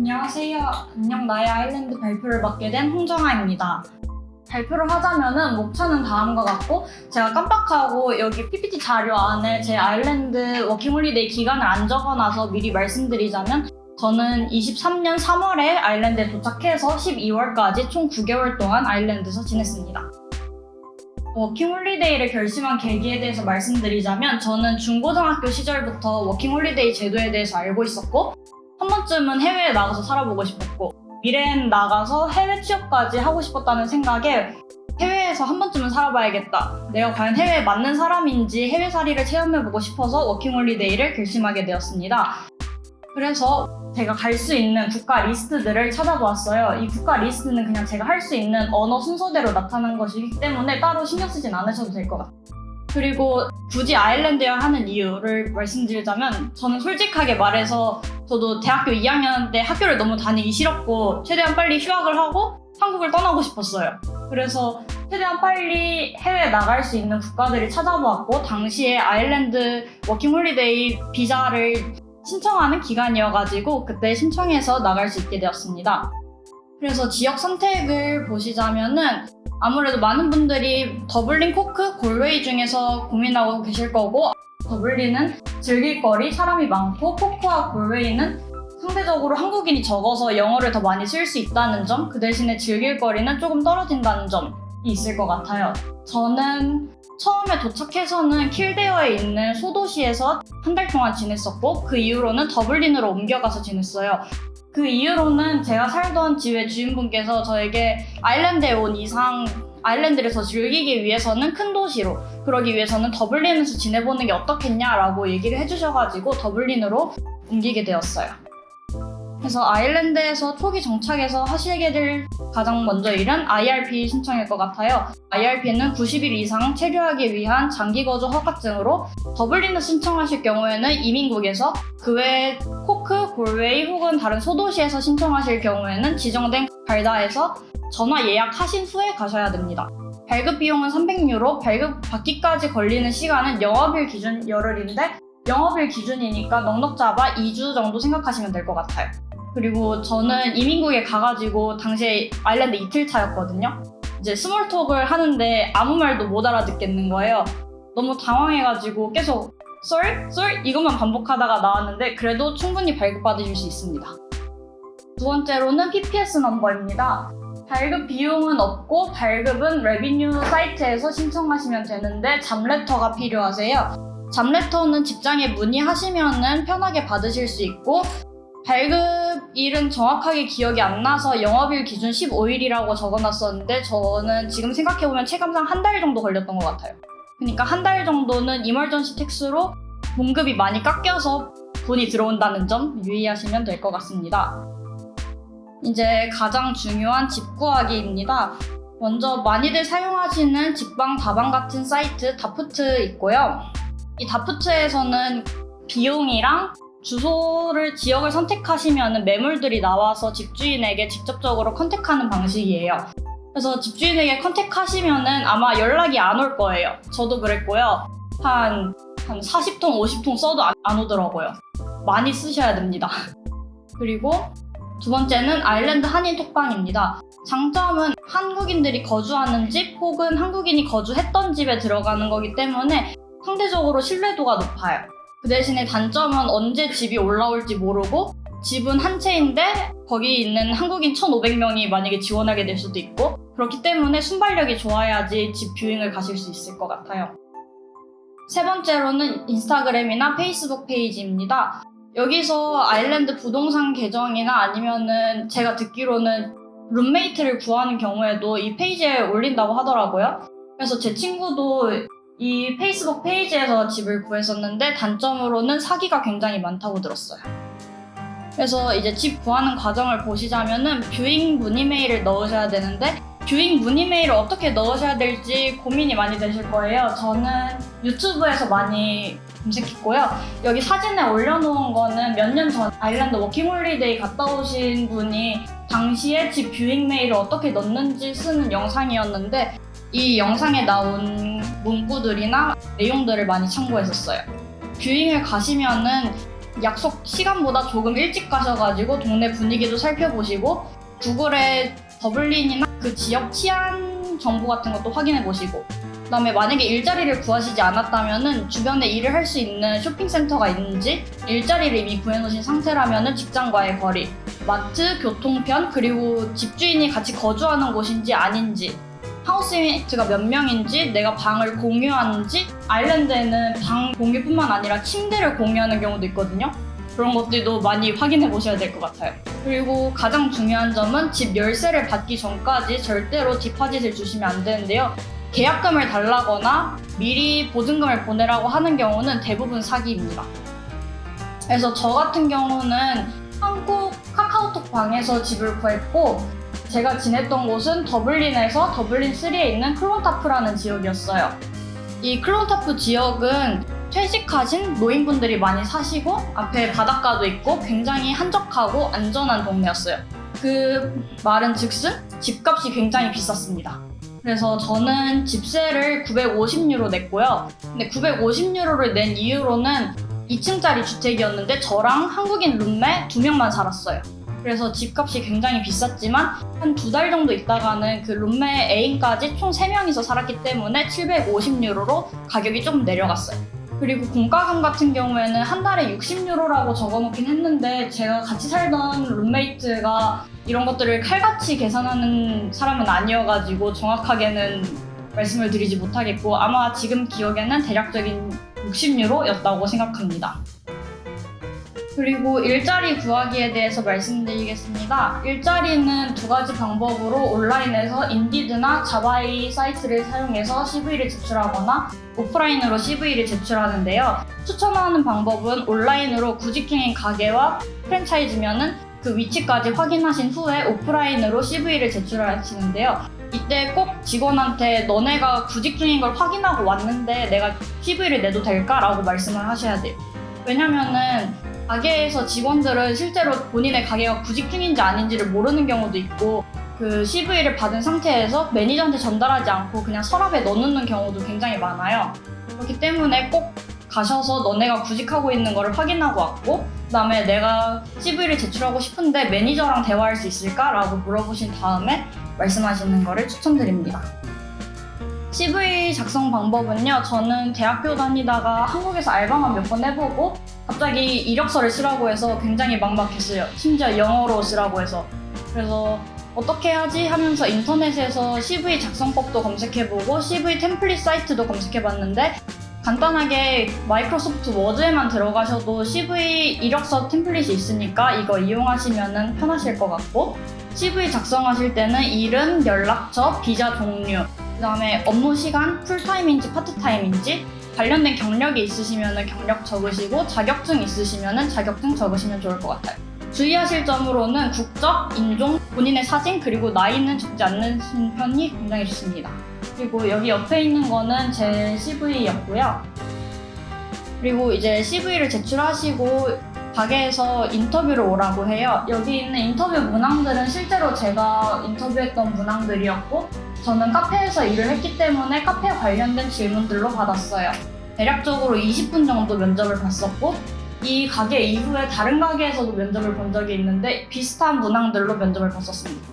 안녕하세요. 안녕 나의 아일랜드 발표를 맡게 된 홍정아입니다. 발표를 하자면은 목차는 다음과 같고, 제가 깜빡하고 여기 PPT 자료 안에 제 아일랜드 워킹홀리데이 기간을 안 적어놔서 미리 말씀드리자면, 저는 23년 3월에 아일랜드에 도착해서 12월까지 총 9개월 동안 아일랜드에서 지냈습니다. 워킹홀리데이를 결심한 계기에 대해서 말씀드리자면, 저는 중고등학교 시절부터 워킹홀리데이 제도에 대해서 알고 있었고, 한 번쯤은 해외에 나가서 살아보고 싶었고, 미래엔 나가서 해외 취업까지 하고 싶었다는 생각에 해외에서 한 번쯤은 살아봐야겠다, 내가 과연 해외에 맞는 사람인지 해외살이를 체험해보고 싶어서 워킹홀리데이를 결심하게 되었습니다. 그래서 제가 갈 수 있는 국가 리스트들을 찾아보았어요. 이 국가 리스트는 그냥 제가 할 수 있는 언어 순서대로 나타난 것이기 때문에 따로 신경 쓰진 않으셔도 될 것 같아요. 그리고 굳이 아일랜드여야 하는 이유를 말씀드리자면, 저는 솔직하게 말해서 저도 대학교 2학년 때 학교를 너무 다니기 싫었고 최대한 빨리 휴학을 하고 한국을 떠나고 싶었어요. 그래서 최대한 빨리 해외에 나갈 수 있는 국가들을 찾아보았고, 당시에 아일랜드 워킹홀리데이 비자를 신청하는 기간이어가지고 그때 신청해서 나갈 수 있게 되었습니다. 그래서 지역 선택을 보시자면은 아무래도 많은 분들이 더블린, 코크, 골웨이 중에서 고민하고 계실 거고, 더블린은 즐길 거리, 사람이 많고, 코크와 골웨이는 상대적으로 한국인이 적어서 영어를 더 많이 쓸 수 있다는 점, 그 대신에 즐길 거리는 조금 떨어진다는 점이 있을 것 같아요. 저는 처음에 도착해서는 킬데어에 있는 소도시에서 한 달 동안 지냈었고, 그 이후로는 더블린으로 옮겨가서 지냈어요. 그 이후로는 제가 살던 집의 주인분께서 저에게 아일랜드에 온 이상 아일랜드를 더 즐기기 위해서는 큰 도시로, 그러기 위해서는 더블린에서 지내보는 게 어떻겠냐라고 얘기를 해주셔가지고 더블린으로 옮기게 되었어요. 그래서 아일랜드에서 초기 정착해서 하시게 될 가장 먼저 일은 IRP 신청일 것 같아요. IRP는 90일 이상 체류하기 위한 장기 거주 허가증으로, 더블린을 신청하실 경우에는 이민국에서, 그 외에 코크, 골웨이 혹은 다른 소도시에서 신청하실 경우에는 지정된 갈다에서 전화 예약하신 후에 가셔야 됩니다. 발급 비용은 300유로, 발급 받기까지 걸리는 시간은 영업일 기준 열흘인데, 영업일 기준이니까 넉넉 잡아 2주 정도 생각하시면 될 것 같아요. 그리고 저는 이민국에 가가지고 당시에 아일랜드 이틀 차였거든요. 이제 스몰톡을 하는데 아무 말도 못 알아듣겠는 거예요. 너무 당황해가지고 계속 썰? 이것만 반복하다가 나왔는데, 그래도 충분히 발급받으실 수 있습니다. 두 번째로는 PPS 넘버입니다. 발급 비용은 없고 발급은 레비뉴 사이트에서 신청하시면 되는데, 잡레터가 필요하세요. 잡레터는 직장에 문의하시면 편하게 받으실 수 있고, 발급일은 정확하게 기억이 안 나서 영업일 기준 15일이라고 적어놨었는데, 저는 지금 생각해보면 체감상 한 달 정도 걸렸던 것 같아요. 그러니까 한 달 정도는 이머전시 텍스로 봉급이 많이 깎여서 돈이 들어온다는 점 유의하시면 될 것 같습니다. 이제 가장 중요한 집 구하기입니다. 먼저 많이들 사용하시는 직방, 다방 같은 사이트 다프트 있고요. 이 다프트에서는 비용이랑 주소를, 지역을 선택하시면 매물들이 나와서 집주인에게 직접적으로 컨택하는 방식이에요. 그래서 집주인에게 컨택하시면 아마 연락이 안 올 거예요. 저도 그랬고요. 한 40통, 50통 써도 안 오더라고요. 많이 쓰셔야 됩니다. 그리고 두 번째는 아일랜드 한인 톡방입니다. 장점은 한국인들이 거주하는 집 혹은 한국인이 거주했던 집에 들어가는 거기 때문에 상대적으로 신뢰도가 높아요. 그 대신에 단점은 언제 집이 올라올지 모르고, 집은 한 채인데 거기 있는 한국인 1,500명이 만약에 지원하게 될 수도 있고, 그렇기 때문에 순발력이 좋아야지 집 뷰잉을 가실 수 있을 것 같아요. 세 번째로는 인스타그램이나 페이스북 페이지입니다. 여기서 아일랜드 부동산 계정이나 아니면은 제가 듣기로는 룸메이트를 구하는 경우에도 이 페이지에 올린다고 하더라고요. 그래서 제 친구도 이 페이스북 페이지에서 집을 구했었는데, 단점으로는 사기가 굉장히 많다고 들었어요. 그래서 이제 집 구하는 과정을 보시자면은 뷰잉 문의 메일을 넣으셔야 되는데, 뷰잉 문의 메일을 어떻게 넣으셔야 될지 고민이 많이 되실 거예요. 저는 유튜브에서 많이 검색했고요. 여기 사진에 올려놓은 거는 몇 년 전 아일랜드 워킹홀리데이 갔다 오신 분이 당시에 집 뷰잉 메일을 어떻게 넣는지 쓰는 영상이었는데, 이 영상에 나온 문구들이나 내용들을 많이 참고했었어요. 뷰잉을 가시면은 약속 시간보다 조금 일찍 가셔가지고 동네 분위기도 살펴보시고 구글에 더블린이나 그 지역 치안 정보 같은 것도 확인해 보시고 그다음에 만약에 일자리를 구하시지 않았다면은 주변에 일을 할 수 있는 쇼핑센터가 있는지 일자리를 이미 구해놓으신 상태라면은 직장과의 거리, 마트, 교통편, 그리고 집주인이 같이 거주하는 곳인지 아닌지 하우스메이트가 몇 명인지 내가 방을 공유하는지 아일랜드에는 방 공유뿐만 아니라 침대를 공유하는 경우도 있거든요. 그런 것들도 많이 확인해 보셔야 될 것 같아요. 그리고 가장 중요한 점은 집 열쇠를 받기 전까지 절대로 디파짓을 주시면 안 되는데요. 계약금을 달라거나 미리 보증금을 보내라고 하는 경우는 대부분 사기입니다. 그래서 저 같은 경우는 한국 카카오톡 방에서 집을 구했고 제가 지냈던 곳은 더블린에서 더블린 3에 있는 클론타프라는 지역이었어요. 이 클론타프 지역은 퇴직하신 노인분들이 많이 사시고 앞에 바닷가도 있고 굉장히 한적하고 안전한 동네였어요. 그 말은 즉슨 집값이 굉장히 비쌌습니다. 그래서 저는 집세를 950유로 냈고요. 근데 950유로를 낸 이유로는 2층짜리 주택이었는데 저랑 한국인 룸메 2명만 살았어요. 그래서 집값이 굉장히 비쌌지만 한 2달 정도 있다가는 그 룸메 애인까지 총 3명이서 살았기 때문에 750유로로 가격이 조금 내려갔어요. 그리고 공과금 같은 경우에는 한 달에 60유로라고 적어놓긴 했는데 제가 같이 살던 룸메이트가 이런 것들을 칼같이 계산하는 사람은 아니어가지고 정확하게는 말씀을 드리지 못하겠고 아마 지금 기억에는 대략적인 60유로였다고 생각합니다. 그리고 일자리 구하기에 대해서 말씀드리겠습니다. 일자리는 2가지 방법으로 온라인에서 인디드나 자바이 사이트를 사용해서 CV를 제출하거나 오프라인으로 CV를 제출하는데요. 추천하는 방법은 온라인으로 구직 중인 가게와 프랜차이즈면은 그 위치까지 확인하신 후에 오프라인으로 CV를 제출하시는데요. 이때 꼭 직원한테 너네가 구직 중인 걸 확인하고 왔는데 내가 CV를 내도 될까? 라고 말씀을 하셔야 돼요. 왜냐면은 가게에서 직원들은 실제로 본인의 가게가 구직 중인지 아닌지를 모르는 경우도 있고 그 CV를 받은 상태에서 매니저한테 전달하지 않고 그냥 서랍에 넣어놓는 경우도 굉장히 많아요. 그렇기 때문에 꼭 가셔서 너네가 구직하고 있는 거를 확인하고 왔고 그 다음에 내가 CV를 제출하고 싶은데 매니저랑 대화할 수 있을까? 라고 물어보신 다음에 말씀하시는 거를 추천드립니다. CV 작성 방법은요. 저는 대학교 다니다가 한국에서 알바만 몇 번 해보고 갑자기 이력서를 쓰라고 해서 굉장히 막막했어요. 심지어 영어로 쓰라고 해서. 그래서 어떻게 하지 하면서 인터넷에서 CV 작성법도 검색해보고 CV 템플릿 사이트도 검색해봤는데 간단하게 마이크로소프트 워드에만 들어가셔도 CV 이력서 템플릿이 있으니까 이거 이용하시면 편하실 것 같고 CV 작성하실 때는 이름, 연락처, 비자 종류 그 다음에 업무 시간, 풀타임인지 파트타임인지 관련된 경력이 있으시면 경력 적으시고 자격증 있으시면 자격증 적으시면 좋을 것 같아요. 주의하실 점으로는 국적, 인종, 본인의 사진 그리고 나이는 적지 않는 편이 굉장히 좋습니다. 그리고 여기 옆에 있는 거는 제 CV였고요. 그리고 이제 CV를 제출하시고 가게에서 인터뷰를 오라고 해요. 여기 있는 인터뷰 문항들은 실제로 제가 인터뷰했던 문항들이었고 저는 카페에서 일을 했기 때문에 카페 관련된 질문들로 받았어요. 대략적으로 20분 정도 면접을 봤었고 이 가게 이후에 다른 가게에서도 면접을 본 적이 있는데 비슷한 문항들로 면접을 봤었습니다.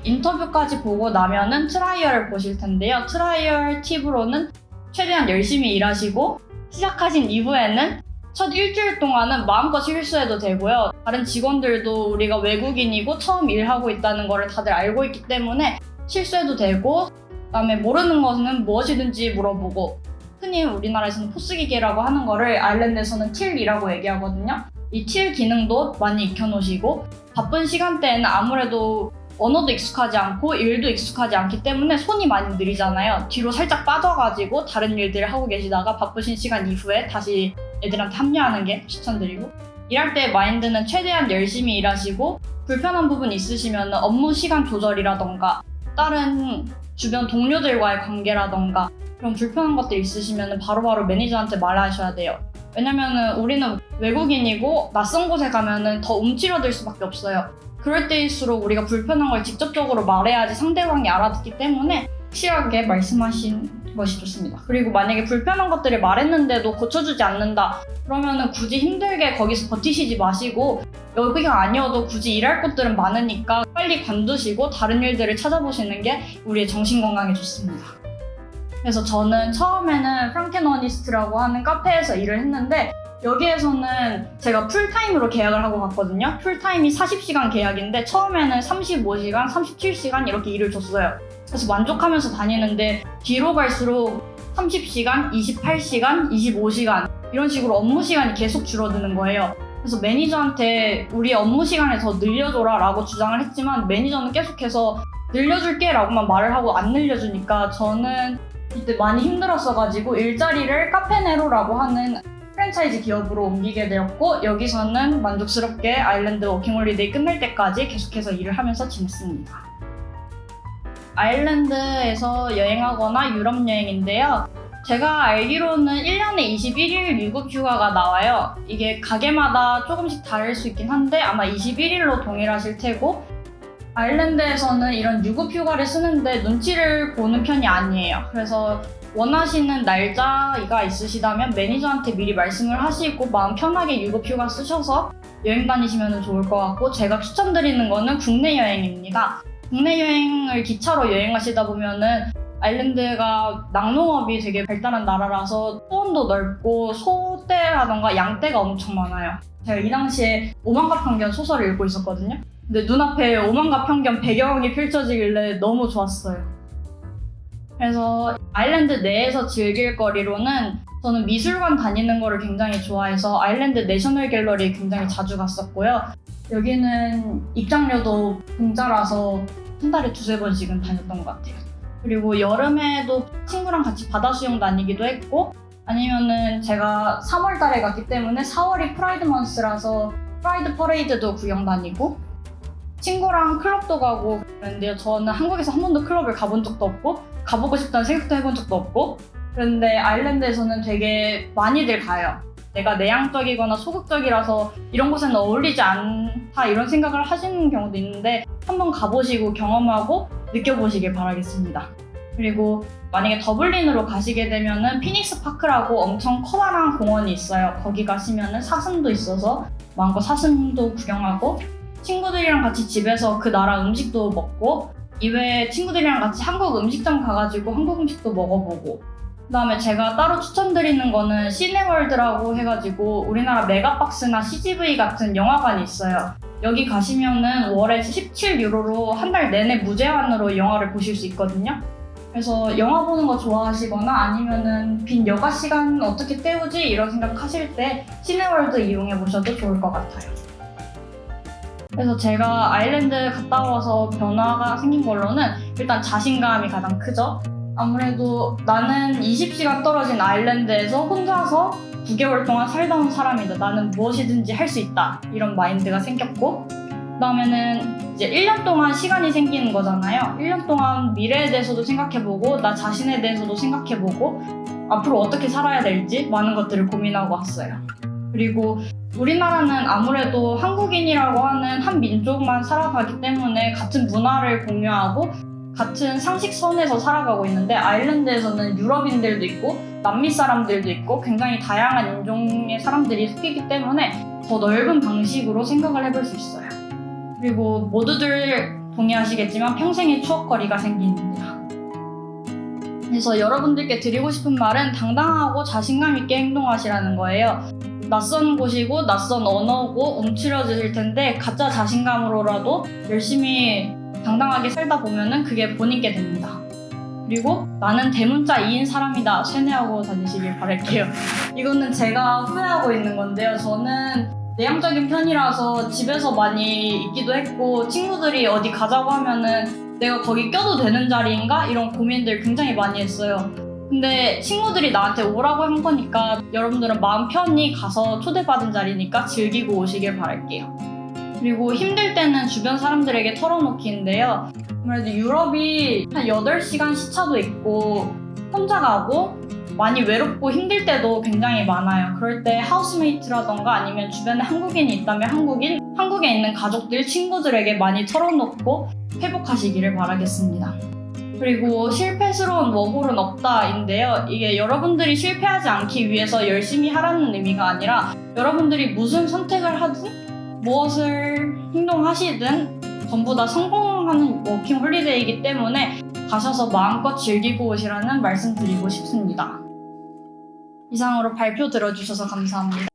인터뷰까지 보고 나면은 트라이얼을 보실 텐데요. 트라이얼 팁으로는 최대한 열심히 일하시고 시작하신 이후에는 첫 일주일 동안은 마음껏 실수해도 되고요. 다른 직원들도 우리가 외국인이고 처음 일하고 있다는 거를 다들 알고 있기 때문에 실수해도 되고 그다음에 모르는 것은 무엇이든지 물어보고 흔히 우리나라에서는 포스기계라고 하는 거를 아일랜드에서는 틸이라고 얘기하거든요. 이 틸 기능도 많이 익혀놓으시고 바쁜 시간대에는 아무래도 언어도 익숙하지 않고 일도 익숙하지 않기 때문에 손이 많이 느리잖아요. 뒤로 살짝 빠져가지고 다른 일들을 하고 계시다가 바쁘신 시간 이후에 다시 애들한테 합류하는 게 추천드리고 일할 때 마인드는 최대한 열심히 일하시고 불편한 부분 있으시면 업무 시간 조절이라던가 다른 주변 동료들과의 관계라던가 그런 불편한 것들 있으시면 바로바로 매니저한테 말하셔야 돼요. 왜냐면은 우리는 외국인이고 낯선 곳에 가면은 더 움츠러들 수밖에 없어요. 그럴 때일수록 우리가 불편한 걸 직접적으로 말해야지 상대방이 알아듣기 때문에 확실하게 말씀하시는 것이 좋습니다. 그리고 만약에 불편한 것들을 말했는데도 고쳐주지 않는다 그러면은 굳이 힘들게 거기서 버티시지 마시고 여기가 아니어도 굳이 일할 곳들은 많으니까 빨리 관두시고 다른 일들을 찾아보시는 게 우리의 정신건강에 좋습니다. 그래서 저는 처음에는 프랑켄어니스트라고 하는 카페에서 일을 했는데 여기에서는 제가 풀타임으로 계약을 하고 갔거든요. 풀타임이 40시간 계약인데 처음에는 35시간, 37시간 이렇게 일을 줬어요. 그래서 만족하면서 다니는데 뒤로 갈수록 30시간, 28시간, 25시간 이런 식으로 업무 시간이 계속 줄어드는 거예요. 그래서 매니저한테 우리 업무 시간을 더 늘려줘라 라고 주장을 했지만 매니저는 계속해서 늘려줄게 라고만 말을 하고 안 늘려주니까 저는 이때 많이 힘들었어가지고 일자리를 카페네로라고 하는 프랜차이즈 기업으로 옮기게 되었고 여기서는 만족스럽게 아일랜드 워킹홀리데이 끝날 때까지 계속해서 일을 하면서 지냈습니다. 아일랜드에서 여행하거나 유럽 여행인데요. 제가 알기로는 1년에 21일 유급 휴가가 나와요. 이게 가게마다 조금씩 다를 수 있긴 한데 아마 21일로 동일하실 테고 아일랜드에서는 이런 유급 휴가를 쓰는데 눈치를 보는 편이 아니에요. 그래서 원하시는 날짜가 있으시다면 매니저한테 미리 말씀을 하시고 마음 편하게 유급 휴가 쓰셔서 여행 다니시면 좋을 것 같고 제가 추천드리는 거는 국내 여행입니다. 국내 여행을 기차로 여행하시다 보면은 아일랜드가 낙농업이 되게 발달한 나라라서 소원도 넓고 소떼라던가 양떼가 엄청 많아요. 제가 이 당시에 오만과 편견 소설을 읽고 있었거든요. 근데 눈앞에 오만과 편견 배경이 펼쳐지길래 너무 좋았어요. 그래서 아일랜드 내에서 즐길 거리로는 저는 미술관 다니는 거를 굉장히 좋아해서 아일랜드 내셔널 갤러리 굉장히 자주 갔었고요. 여기는 입장료도 공짜라서 한 달에 2-3번씩은 다녔던 것 같아요. 그리고 여름에도 친구랑 같이 바다 수영 다니기도 했고 아니면은 제가 3월 달에 갔기 때문에 4월이 프라이드 먼스라서 프라이드 퍼레이드도 구경 다니고 친구랑 클럽도 가고 그랬는데요. 저는 한국에서 한 번도 클럽을 가본 적도 없고 가보고 싶다는 생각도 해본 적도 없고 그런데 아일랜드에서는 되게 많이들 가요. 내가 내향적이거나 소극적이라서 이런 곳에는 어울리지 않다 이런 생각을 하시는 경우도 있는데 한번 가보시고 경험하고 느껴보시길 바라겠습니다. 그리고 만약에 더블린으로 가시게 되면은 피닉스 파크라고 엄청 커다란 공원이 있어요. 거기 가시면은 사슴도 있어서 마음껏 사슴도 구경하고 친구들이랑 같이 집에서 그 나라 음식도 먹고 이외에 친구들이랑 같이 한국 음식점 가가지고 한국 음식도 먹어보고 그다음에 제가 따로 추천드리는 거는 시네월드라고 해가지고 우리나라 메가박스나 CGV 같은 영화관이 있어요. 여기 가시면은 월에 17유로로 한 달 내내 무제한으로 영화를 보실 수 있거든요. 그래서 영화 보는 거 좋아하시거나 아니면은 빈 여가 시간 어떻게 때우지 이런 생각하실 때 시네월드 이용해 보셔도 좋을 것 같아요. 그래서 제가 아일랜드 갔다 와서 변화가 생긴 걸로는 일단 자신감이 가장 크죠. 아무래도 나는 20시간 떨어진 아일랜드에서 혼자서 9개월 동안 살다 온 사람이다. 나는 무엇이든지 할 수 있다. 이런 마인드가 생겼고 그 다음에는 이제 1년 동안 시간이 생기는 거잖아요. 1년 동안 미래에 대해서도 생각해보고 나 자신에 대해서도 생각해보고 앞으로 어떻게 살아야 될지 많은 것들을 고민하고 왔어요. 그리고 우리나라는 아무래도 한국인이라고 하는 한 민족만 살아가기 때문에 같은 문화를 공유하고 같은 상식선에서 살아가고 있는데 아일랜드에서는 유럽인들도 있고 남미 사람들도 있고 굉장히 다양한 인종의 사람들이 섞이기 때문에 더 넓은 방식으로 생각을 해볼 수 있어요. 그리고 모두들 동의하시겠지만 평생의 추억거리가 생깁니다. 그래서 여러분들께 드리고 싶은 말은 당당하고 자신감 있게 행동하시라는 거예요. 낯선 곳이고 낯선 언어고 움츠러질 텐데 가짜 자신감으로라도 열심히 당당하게 살다 보면은 그게 본인께 됩니다. 그리고 나는 대문자 2인 사람이다 세뇌하고 다니시길 바랄게요. 이거는 제가 후회하고 있는 건데요. 저는 내향적인 편이라서 집에서 많이 있기도 했고 친구들이 어디 가자고 하면은 내가 거기 껴도 되는 자리인가? 이런 고민들 굉장히 많이 했어요. 근데 친구들이 나한테 오라고 한 거니까 여러분들은 마음 편히 가서 초대받은 자리니까 즐기고 오시길 바랄게요. 그리고 힘들 때는 주변 사람들에게 털어놓기인데요. 아무래도 유럽이 한 8시간 시차도 있고 혼자 가고 많이 외롭고 힘들 때도 굉장히 많아요. 그럴 때 하우스메이트라던가 아니면 주변에 한국인이 있다면 한국에 있는 가족들, 친구들에게 많이 털어놓고 회복하시기를 바라겠습니다. 그리고 실패스러운 워홀은 없다인데요. 이게 여러분들이 실패하지 않기 위해서 열심히 하라는 의미가 아니라 여러분들이 무슨 선택을 하든 무엇을 행동하시든 전부 다 성공하는 워킹 홀리데이이기 때문에 가셔서 마음껏 즐기고 오시라는 말씀 드리고 싶습니다. 이상으로 발표 들어주셔서 감사합니다.